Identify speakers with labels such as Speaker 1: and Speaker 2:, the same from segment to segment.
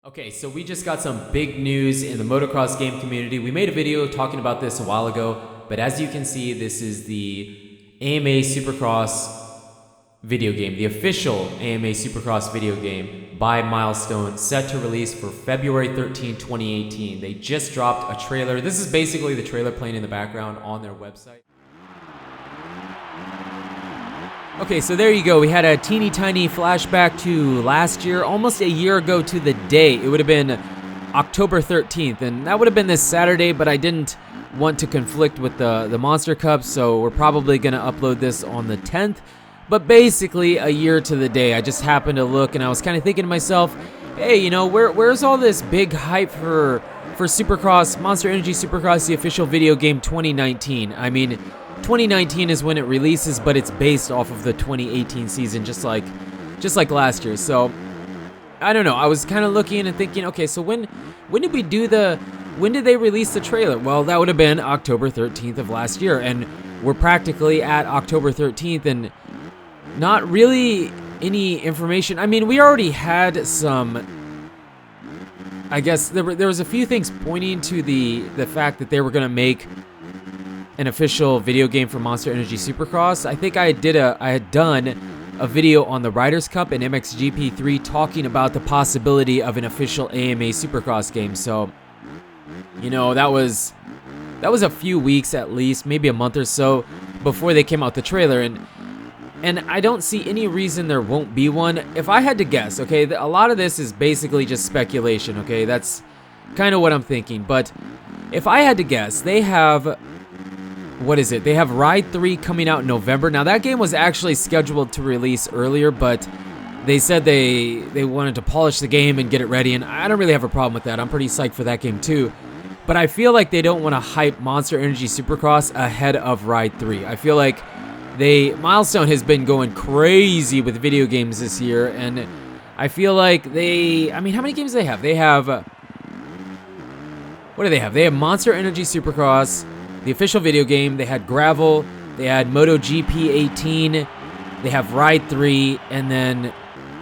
Speaker 1: Okay, so we just got some big news in the motocross game community. We made a video talking about this a while ago, but as you can see, this is the AMA Supercross video game, the official AMA Supercross video game by Milestone, set to release for February 13, 2018. They just dropped a trailer. This is basically the trailer playing in the background on their website. Okay, so there you go. We had a teeny tiny flashback to last year, almost a year ago to the day. It would have been October 13th, and that would have been this Saturday, but I didn't want to conflict with the Monster Cup, so we're probably going to upload this on the 10th. But basically, a year to the day. I just happened to look, and I was kind of thinking to myself, hey, you know, where's all this big hype for Supercross, Monster Energy Supercross, the official video game 2019? I mean, 2019 is when it releases, but it's based off of the 2018 season, just like last year. So I don't know. I was kind of looking and thinking, okay, so when did they release the trailer? Well, that would have been October 13th of last year, and we're practically at October 13th, and not really any information. I mean, we already had some. I guess there was a few things pointing to the fact that they were going to make an official video game for Monster Energy Supercross. I think I had done a video on the Riders Cup and MXGP3 talking about the possibility of an official AMA Supercross game. So, you know, that was a few weeks at least, maybe a month or so before they came out the trailer, and I don't see any reason there won't be one. If I had to guess, okay, a lot of this is basically just speculation, okay? That's kind of what I'm thinking. But if I had to guess, they have, what is it? They have Ride 3 coming out in November. Now, that game was actually scheduled to release earlier, but they said they wanted to polish the game and get it ready, and I don't really have a problem with that. I'm pretty psyched for that game too. But I feel like they don't want to hype Monster Energy Supercross ahead of Ride 3. I feel like Milestone has been going crazy with video games this year, and I feel like I mean, how many games do they have? They have, what do they have? They have Monster Energy Supercross, the official video game. They had Gravel, they had MotoGP 18, they have Ride 3, and then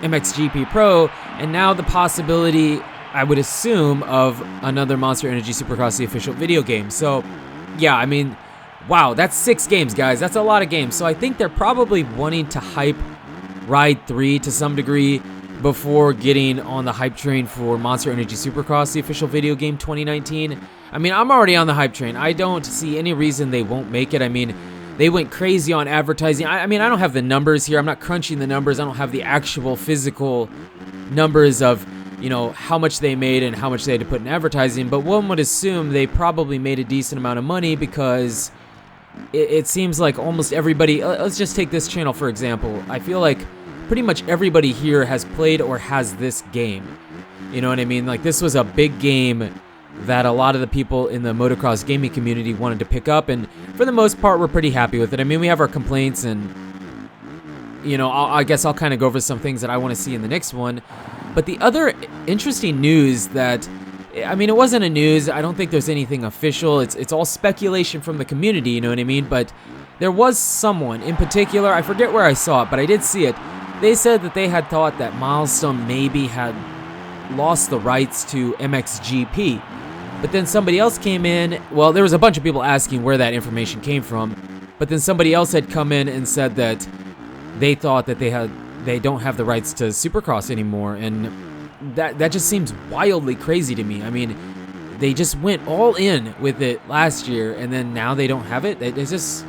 Speaker 1: MXGP Pro, and now the possibility, I would assume, of another Monster Energy Supercross, the official video game. So, yeah, I mean, wow, that's 6 games, guys. That's a lot of games. So I think they're probably wanting to hype Ride 3 to some degree before getting on the hype train for Monster Energy Supercross, the official video game 2019. I mean, I'm already on the hype train. I don't see any reason they won't make it. I mean, they went crazy on advertising. I mean, I don't have the numbers here. I'm not crunching the numbers. I don't have the actual physical numbers of, you know, how much they made and how much they had to put in advertising. But one would assume they probably made a decent amount of money because it seems like almost everybody, let's just take this channel for example. I feel like pretty much everybody here has played or has this game. You know what I mean? Like, this was a big game that a lot of the people in the motocross gaming community wanted to pick up, and for the most part, we're pretty happy with it. I mean, we have our complaints, and, you know, I guess I'll kind of go over some things that I want to see in the next one. But the other interesting news that, I mean, it wasn't a news. I don't think there's anything official. It's all speculation from the community, you know what I mean? But there was someone in particular, I forget where I saw it, but I did see it. They said that they had thought that Milestone maybe had lost the rights to MXGP. But then somebody else came in. Well, there was a bunch of people asking where that information came from. But then somebody else had come in and said that they thought that they don't have the rights to Supercross anymore. And that just seems wildly crazy to me. I mean, they just went all in with it last year, and then now they don't have it. It just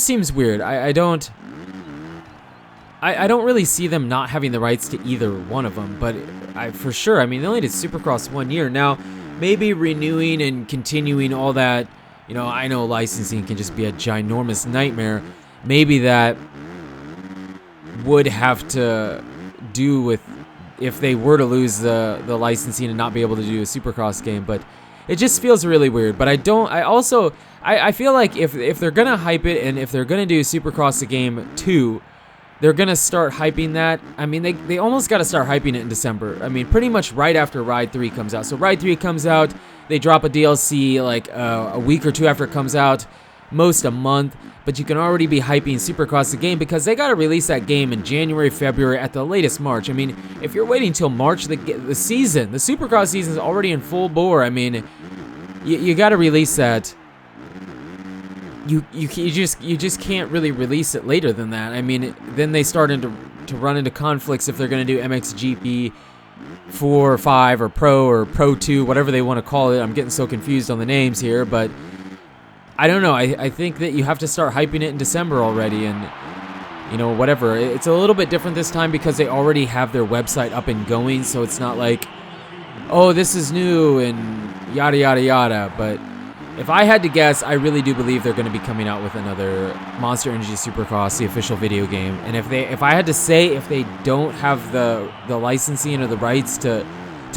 Speaker 1: seems weird. I don't really see them not having the rights to either one of them, but for sure, I mean, they only did Supercross 1 year. Now, maybe renewing and continuing all that, you know, I know licensing can just be a ginormous nightmare. Maybe that would have to do with if they were to lose the licensing and not be able to do a Supercross game, but it just feels really weird. But I feel like if they're gonna hype it, and if they're gonna do Supercross the game 2, they're going to start hyping that. I mean, they almost got to start hyping it in December. I mean, pretty much right after Ride 3 comes out. So Ride 3 comes out, they drop a DLC like a week or two after it comes out. most a month, but you can already be hyping Supercross the game because they got to release that game in January, February, at the latest March. I mean, if you're waiting till March, the Supercross season is already in full bore. I mean, you got to release that. You just can't really release it later than that. I mean, then they start to run into conflicts if they're going to do MXGP 4 or 5 or Pro 2, whatever they want to call it. I'm getting so confused on the names here, but I don't know. I think that you have to start hyping it in December already, and whatever. It's a little bit different this time because they already have their website up and going, so it's not like, oh, this is new and yada yada yada. But if I had to guess, I really do believe they're going to be coming out with another Monster Energy Supercross, the official video game. And if I had to say, if they don't have the licensing or the rights to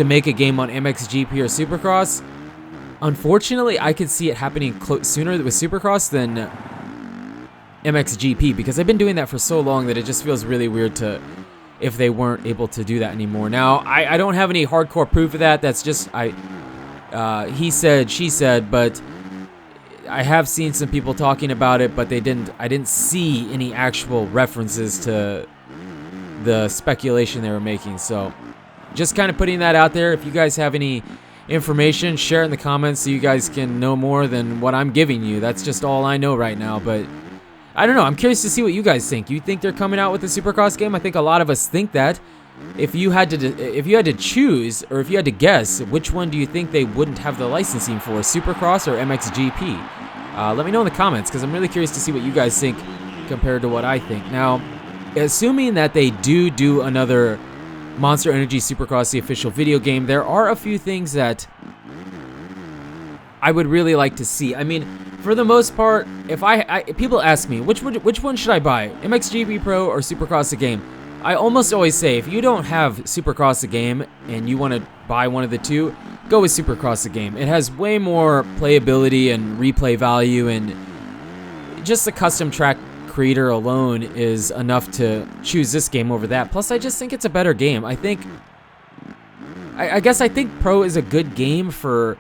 Speaker 1: make a game on MXGP or Supercross, unfortunately, I could see it happening sooner with Supercross than MXGP, because they've been doing that for so long that it just feels really weird if they weren't able to do that anymore. Now, I don't have any hardcore proof of that. That's just he said, she said, but I have seen some people talking about it, but I didn't see any actual references to the speculation they were making. So just kind of putting that out there. If you guys have any information, share it in the comments so you guys can know more than what I'm giving you. That's just all I know right now, but I don't know. I'm curious to see what you guys think. You think they're coming out with a Supercross game? I think a lot of us think that. If you had to choose, or if you had to guess, which one do you think they wouldn't have the licensing for, Supercross or MXGP? Let me know in the comments, because I'm really curious to see what you guys think compared to what I think. Now, assuming that they do another Monster Energy Supercross, the official video game, there are a few things that I would really like to see. I mean, for the most part, if people ask me, which one should I buy, MXGP Pro or Supercross the game? I almost always say, if you don't have Supercross the game and you want to buy one of the two, go with Supercross the game. It has way more playability and replay value, and just the custom track creator alone is enough to choose this game over that. Plus, I just think it's a better game. I guess I think Pro is a good game for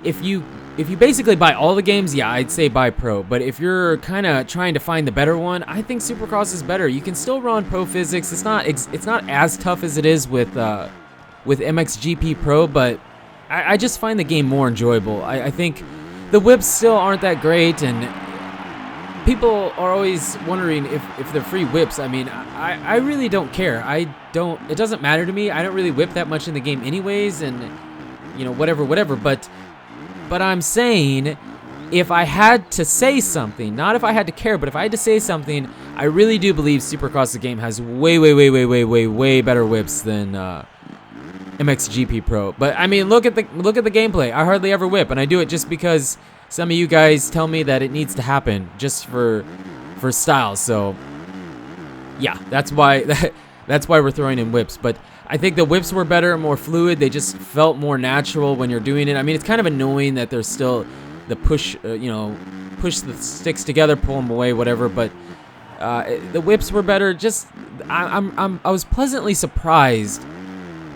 Speaker 1: if you basically buy all the games. Yeah, I'd say buy Pro. But if you're kind of trying to find the better one, I think Supercross is better. You can still run Pro physics. It's not as tough as it is with MXGP Pro, but I just find the game more enjoyable. I think the whips still aren't that great, and people are always wondering if they're free whips. I mean, I really don't care. It doesn't matter to me. I don't really whip that much in the game anyways, and whatever. But I'm saying, if I had to say something, not if I had to care, but if I had to say something, I really do believe Supercross the game has way better whips than MXGP Pro. But I mean, look at the gameplay. I hardly ever whip, and I do it just because some of you guys tell me that it needs to happen, just for style. So yeah, that's why we're throwing in whips. But I think the whips were better, more fluid. They just felt more natural when you're doing it. I mean, it's kind of annoying that there's still the push the sticks together, pull them away, whatever. But the whips were better. Just I was pleasantly surprised,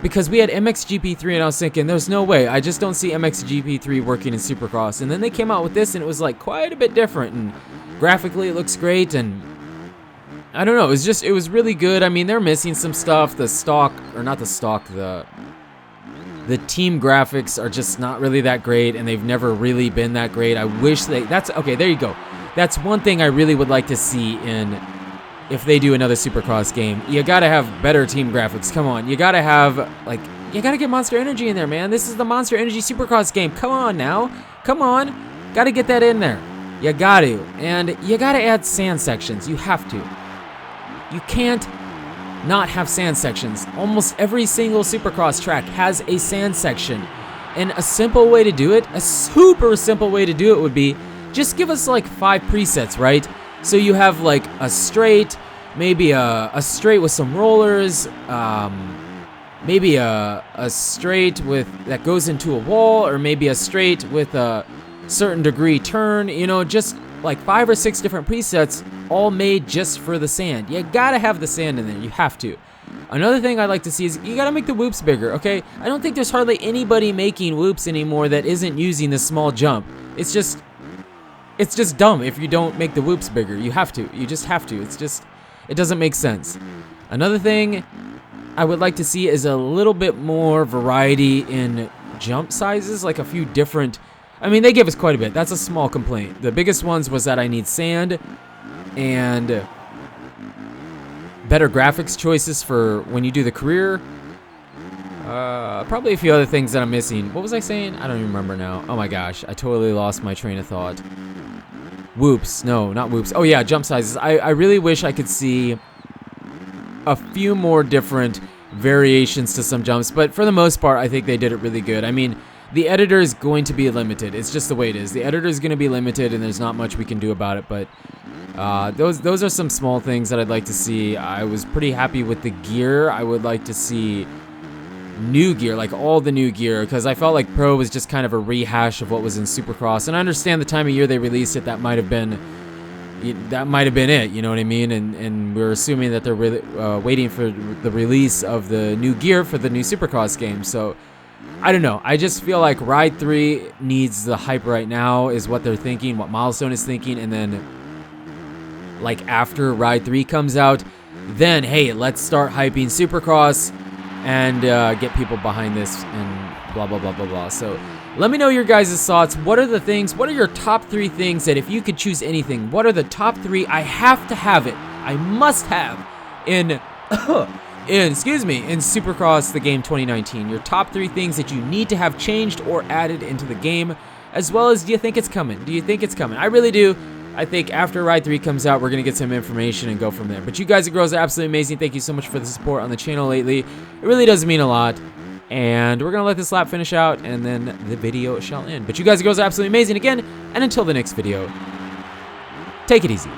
Speaker 1: because we had MXGP3 and I was thinking, there's no way. I just don't see MXGP3 working in Supercross. And then they came out with this, and it was like quite a bit different. And graphically, it looks great, and I don't know, it was really good. I mean, they're missing some stuff. The team graphics are just not really that great, and they've never really been that great. I wish okay, there you go. That's one thing I really would like to see if they do another Supercross game. You gotta have better team graphics. Come on, you gotta get Monster Energy in there, man. This is the Monster Energy Supercross game. Come on now, come on, gotta get that in there. You got to, and you gotta add sand sections. You have to. You can't not have sand sections. Almost every single Supercross track has a sand section. And a simple way to do it, a super simple way to do it would be, just give us like 5 presets, right? So you have like a straight, maybe a straight with some rollers, maybe a straight that goes into a wall, or maybe a straight with a certain degree turn, just like 5 or 6 different presets, all made just for the sand. You gotta have the sand in there. You have to. Another thing I'd like to see is you gotta make the whoops bigger, okay? I don't think there's hardly anybody making whoops anymore that isn't using the small jump. It's just, it's just dumb if you don't make the whoops bigger. You have to. You just have to. It doesn't make sense. Another thing I would like to see is a little bit more variety in jump sizes, like a few different. I mean, they give us quite a bit. That's a small complaint. The biggest ones was that I need sand and better graphics choices for when you do the career. Probably a few other things that I'm missing. What was I saying? I don't even remember now. Oh my gosh, I totally lost my train of thought. Whoops. No, not whoops. Oh yeah, jump sizes. I really wish I could see a few more different variations to some jumps, but for the most part, I think they did it really good. I mean, the editor is going to be limited. It's just the way it is. The editor is going to be limited, and there's not much we can do about it, but those are some small things that I'd like to see. I was pretty happy with the gear. I would like to see new gear, like all the new gear, because I felt like Pro was just kind of a rehash of what was in Supercross, and I understand the time of year they released it, that might have been it, you know what I mean? And we're assuming that they're really waiting for the release of the new gear for the new Supercross game. So I don't know. I just feel like Ride 3 needs the hype right now, is what they're thinking, what Milestone is thinking, and then like after Ride 3 comes out, then hey, let's start hyping Supercross and get people behind this and blah blah blah blah blah. So let me know your guys' thoughts. What are your top 3 things that if you could choose anything, what are the top 3 I have to have it, I must have in Supercross the game 2019? Your top 3 things that you need to have changed or added into the game, as well as do you think it's coming? I really do. I think after Ride 3 comes out, we're going to get some information and go from there. But you guys and girls are absolutely amazing. Thank you so much for the support on the channel lately. It really does mean a lot. And we're going to let this lap finish out, and then the video shall end. But you guys and girls are absolutely amazing again. And until the next video, take it easy.